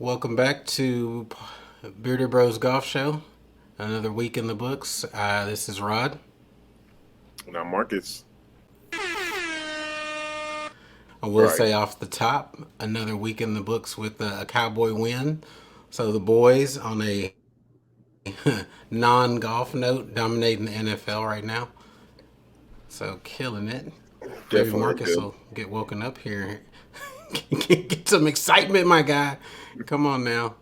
Welcome back to Bearded Bros Golf Show. Another week in the books. This is Rod. Now, Marcus, I will right? say off the top, another week in the books with a Cowboy win. So the boys on a non-golf note dominating the NFL right now. So killing it. Maybe Definitely Marcus do. will get woken up here. Get some excitement, my guy. Come on now.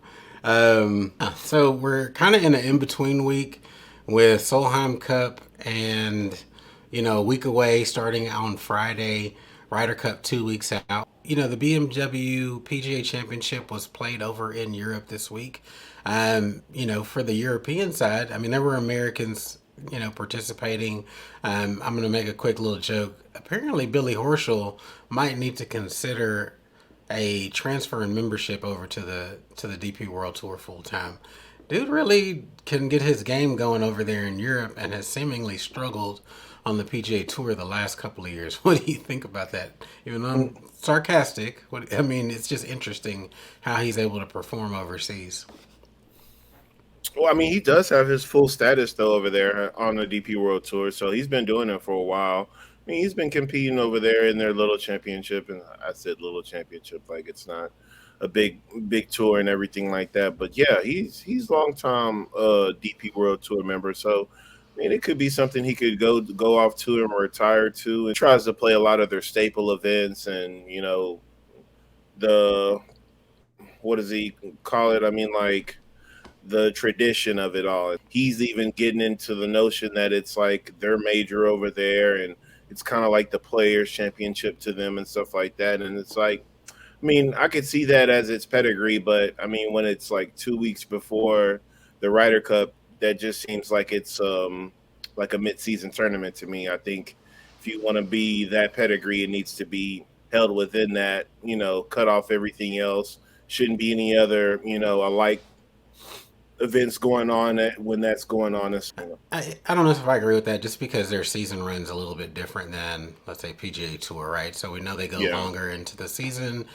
So we're kind of in an in-between week with Solheim Cup and, a week away starting on Friday. Ryder Cup 2 weeks out. The BMW PGA Championship was played over in Europe this week. For the European side, I mean, there were Americans, participating. I'm going to make a quick little joke. Apparently, Billy Horschel might need to consider a transfer and membership over to the DP World Tour full time. Dude really can get his game going over there in Europe and has seemingly struggled on the PGA Tour the last couple of years. What do you think about that? Even though I'm sarcastic, I mean, it's just interesting how he's able to perform overseas. Well, I mean, he does have his full status though over there on the DP World Tour, so he's been doing it for a while. I mean, he's been competing over there in their little championship, and I said little championship like it's not a big tour and everything like that. But yeah, he's long time DP World Tour member, so I mean, it could be something he could go off to and retire to, and tries to play a lot of their staple events, and the what does he call it? I mean, like the tradition of it all. He's even getting into the notion that it's like their major over there and it's kind of like the players championship to them and stuff like that. And it's like, I mean, I could see that as its pedigree, but I mean, when it's like 2 weeks before the Ryder Cup, that just seems like it's like a mid-season tournament to me. I think if you want to be that pedigree, it needs to be held within that, cut off everything else. Shouldn't be any other, alike events going on when that's going on. I don't know if I agree with that just because their season runs a little bit different than, let's say, PGA Tour, right? So we know they go Yeah, longer into the season.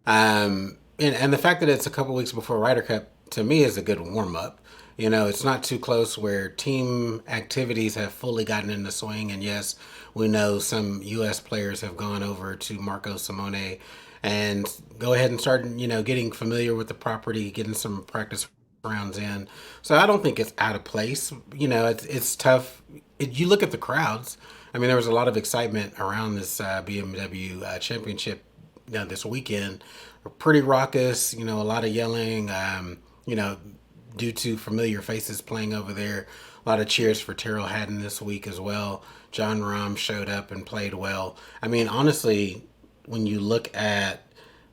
And the fact that it's a couple weeks before Ryder Cup to me is a good warm up. It's not too close where team activities have fully gotten into swing. And yes, we know some U.S. players have gone over to Marco Simone and go ahead and start, getting familiar with the property, getting some practice rounds in. So I don't think it's out of place. It's tough. You look at the crowds. I mean, there was a lot of excitement around this BMW championship this weekend. Pretty raucous, a lot of yelling, you know, due to familiar faces playing over there. A lot of cheers for Terrell Hatton this week as well. John Rahm showed up and played well. I mean, honestly, when you look at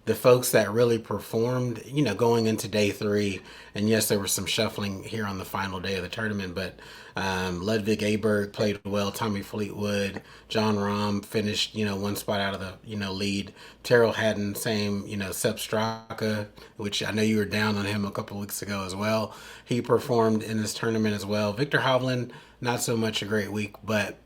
the folks that really performed, going into day three, and yes, there was some shuffling here on the final day of the tournament, but Ludwig Aberg played well. Tommy Fleetwood, John Rahm finished, one spot out of the, lead. Terrell Hatton, same, Sepp Straka, which I know you were down on him a couple of weeks ago as well. He performed in this tournament as well. Victor Hovland, not so much a great week, but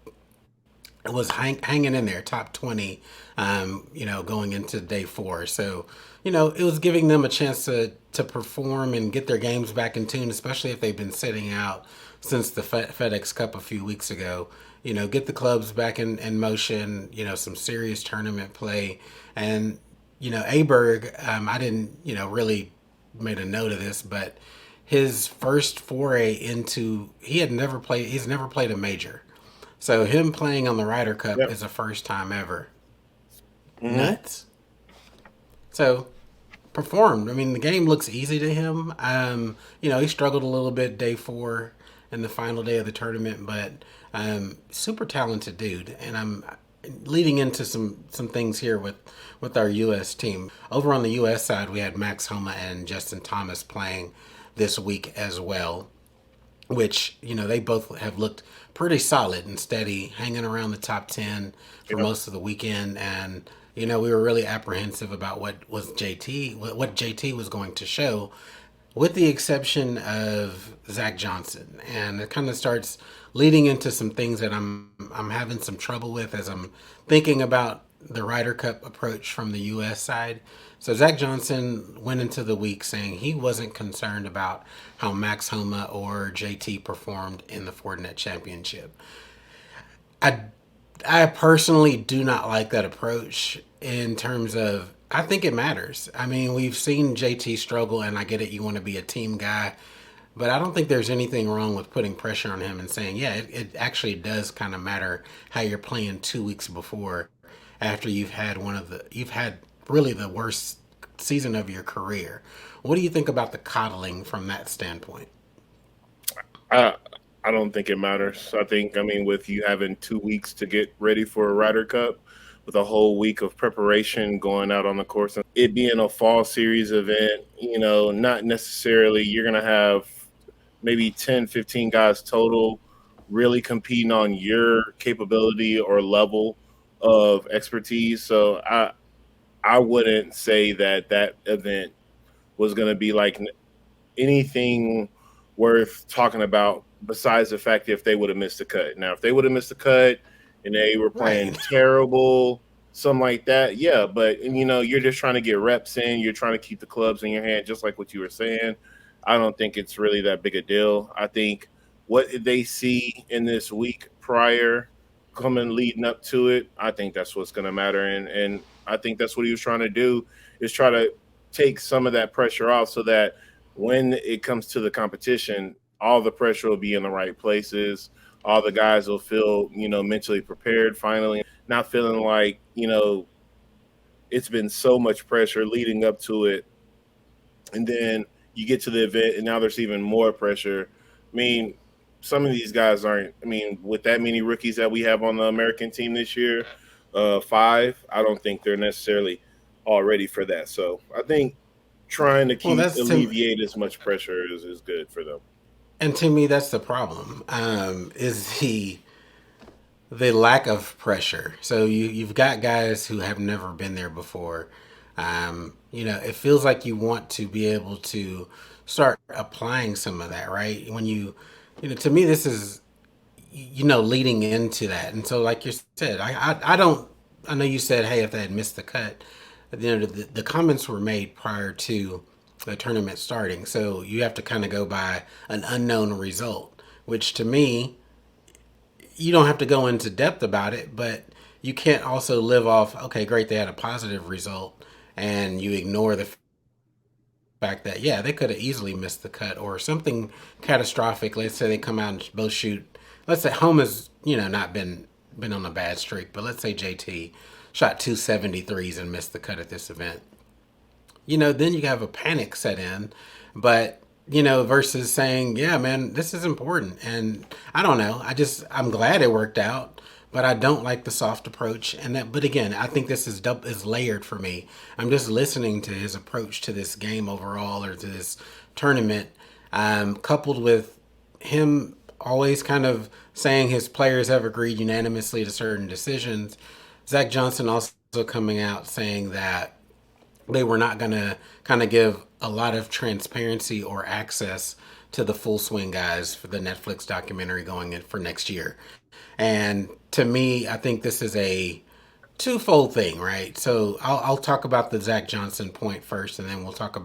was hanging in there, top 20, going into day four. So, it was giving them a chance to perform and get their games back in tune, especially if they've been sitting out since the FedEx Cup a few weeks ago. Get the clubs back in motion, some serious tournament play. And, Aberg, I didn't, really made a note of this, but his first foray into, he's never played a major. So him playing on the Ryder Cup yep. is a first time ever. Hmm. Nuts. So performed. I mean, the game looks easy to him. He struggled a little bit day four and the final day of the tournament, but super talented dude. And I'm leading into some things here with our U.S. team. Over on the U.S. side, we had Max Homa and Justin Thomas playing this week as well, which they both have looked pretty solid and steady, hanging around the top 10 for Yep. most of the weekend. And we were really apprehensive about what JT was going to show, with the exception of Zach Johnson. And it kind of starts leading into some things that I'm having some trouble with as I'm thinking about the Ryder Cup approach from the U.S. side. So Zach Johnson went into the week saying he wasn't concerned about how Max Homa or JT performed in the Fortinet Championship. I I personally do not like that approach in terms of I think it matters. I mean, we've seen JT struggle, and I get it. You want to be a team guy, but I don't think there's anything wrong with putting pressure on him and saying, yeah, it actually does kind of matter how you're playing 2 weeks before, after you've had really the worst season of your career. What do you think about the coddling from that standpoint? I I don't think it matters. I mean, with you having 2 weeks to get ready for a Ryder Cup, with a whole week of preparation going out on the course, and it being a fall series event, not necessarily you're gonna have maybe 10, 15 guys total really competing on your capability or level of expertise. So I wouldn't say that that event was going to be like anything worth talking about besides the fact if they would have missed the cut. Now, if they would have missed the cut and they were Right. playing terrible, something like that, yeah. But you're just trying to get reps in. You're trying to keep the clubs in your hand, just like what you were saying. I don't think it's really that big a deal. I think what they see in this week prior, coming leading up to it, I think that's what's going to matter. And I think that's what he was trying to do, is try to take some of that pressure off so that when it comes to the competition, all the pressure will be in the right places. All the guys will feel, mentally prepared finally, not feeling like, it's been so much pressure leading up to it. And then you get to the event and now there's even more pressure. I mean, some of these guys aren't, I mean, with that many rookies that we have on the American team this year, five, I don't think they're necessarily all ready for that. So I think trying to Well, keep that's to alleviate as much pressure is good for them. and to me that's the problem. Is the lack of pressure. So you've got guys who have never been there before. It feels like you want to be able to start applying some of that, right? To me, this is leading into that. And so, like you said, I don't. I know you said, hey, if they had missed the cut, the comments were made prior to the tournament starting. So you have to kind of go by an unknown result, which to me you don't have to go into depth about it, but you can't also live off, okay, great, they had a positive result, and you ignore the fact that, yeah, they could have easily missed the cut or something catastrophic. Let's say they come out and both shoot. Let's say home has, not been on a bad streak, but let's say JT shot 273s and missed the cut at this event. Then you have a panic set in, but versus saying, yeah, man, this is important. And I don't know. I'm glad it worked out, but I don't like the soft approach. But again, I think this is layered for me. I'm just listening to his approach to this game overall or to this tournament, coupled with him always kind of saying his players have agreed unanimously to certain decisions. Zach Johnson also coming out saying that they were not going to kind of give a lot of transparency or access to the full swing guys for the Netflix documentary going in for next year. And to me, I think this is a twofold thing, right? So I'll talk about the Zach Johnson point first, and then we'll talk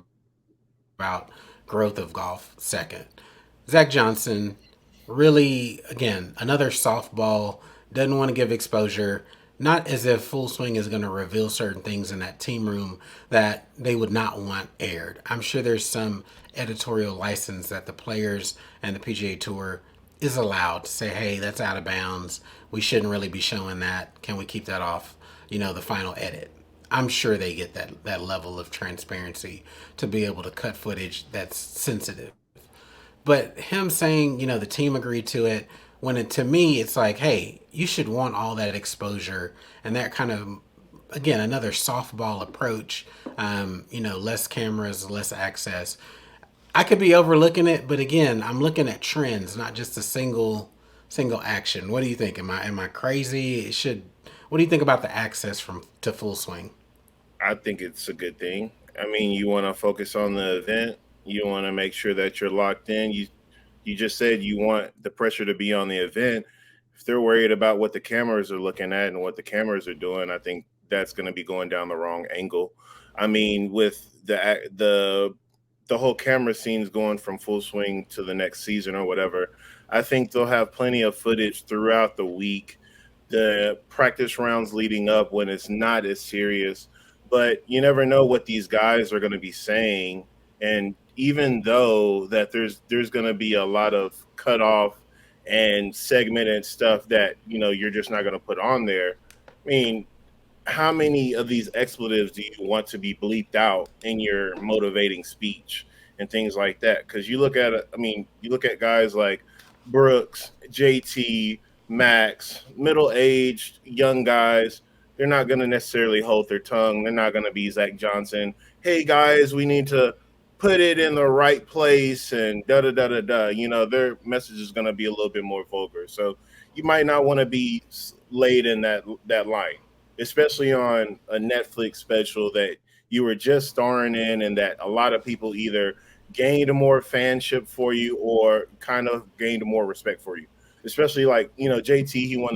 about growth of golf second. Zach Johnson, really, again, another softball, doesn't want to give exposure. Not as if Full Swing is going to reveal certain things in that team room that they would not want aired. I'm sure there's some editorial license that the players and the PGA Tour is allowed to say, hey, that's out of bounds. We shouldn't really be showing that. Can we keep that off, the final edit? I'm sure they get that level of transparency to be able to cut footage that's sensitive. But him saying, the team agreed to it, to me, it's like, hey, you should want all that exposure and that kind of, again, another softball approach. Less cameras, less access. I could be overlooking it, but again, I'm looking at trends, not just a single action. What do you think? Am I crazy? It should. What do you think about the access from to Full Swing? I think it's a good thing. I mean, you want to focus on the event. You want to make sure that you're locked in. You just said you want the pressure to be on the event. If they're worried about what the cameras are looking at and what the cameras are doing, I think that's going to be going down the wrong angle. I mean, with the whole camera scenes going from full swing to the next season or whatever, I think they'll have plenty of footage throughout the week, the practice rounds leading up when it's not as serious. But you never know what these guys are going to be saying, and even though that there's going to be a lot of cut off and segmented stuff that you're just not going to put on there. I mean, how many of these expletives do you want to be bleeped out in your motivating speech and things like that? Because you look at guys like Brooks, JT, Max, middle aged, young guys. They're not going to necessarily hold their tongue. They're not going to be Zach Johnson. Hey, guys, we need to put it in the right place and da da da da da. Their message is going to be a little bit more vulgar. So you might not want to be laid in that line, especially on a Netflix special that you were just starring in, and that a lot of people either gained a more fanship for you or kind of gained a more respect for you. Especially like JT, he won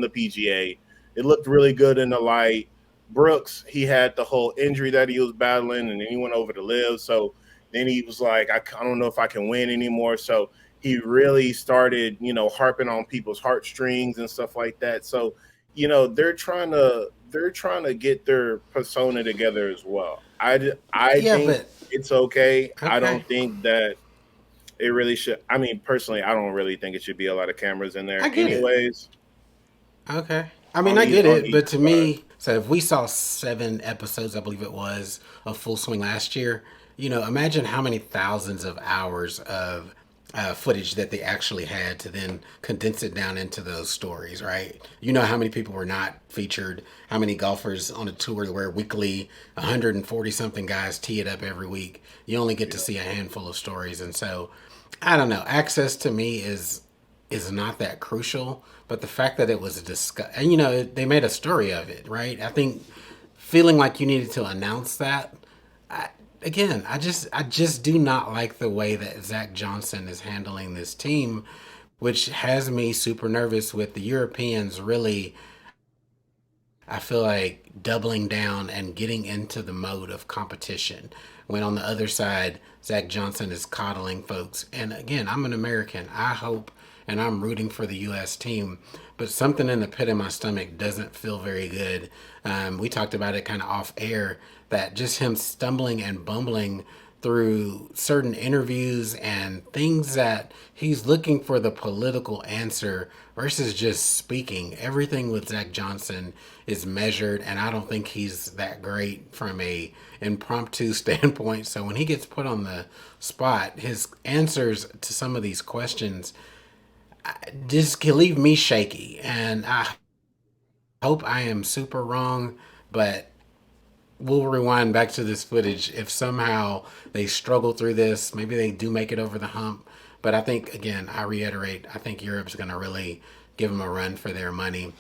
the PGA. It looked really good in the light. Brooks, he had the whole injury that he was battling, and then he went over to live. So then he was like, I don't know if I can win anymore. So he really started, harping on people's heartstrings and stuff like that. So they're trying to get their persona together as well. I Yeah, think but it's okay. I okay, don't think that it really should. I mean, personally, I don't really think it should be a lot of cameras in I there. get it. Anyways, Okay. I mean, on I either get on it, either but to side. me, so if we saw 7 episodes, I believe it was, of Full Swing last year, imagine how many thousands of hours of footage that they actually had to then condense it down into those stories, right? You know how many people were not featured, how many golfers on a tour where weekly 140 something guys tee it up every week. You only get to Yeah. see a handful of stories. And so, I don't know. Access to me is not that crucial, but the fact that it was discussed, and they made a story of it, right? I think feeling like you needed to announce that. I, Again, I just do not like the way that Zach Johnson is handling this team, which has me super nervous with the Europeans really. I feel like doubling down and getting into the mode of competition. When on the other side, Zach Johnson is coddling folks. And again, I'm an American. I hope and I'm rooting for the U.S. team, but something in the pit of my stomach doesn't feel very good. We talked about it kind of off air that just him stumbling and bumbling through certain interviews and things that he's looking for the political answer versus just speaking. Everything with Zach Johnson is measured, and I don't think he's that great from a impromptu standpoint. So when he gets put on the spot, his answers to some of these questions just can leave me shaky. And I hope I am super wrong, but we'll rewind back to this footage. If somehow they struggle through this, maybe they do make it over the hump. But I think, again, I reiterate, I think Europe's going to really give them a run for their money.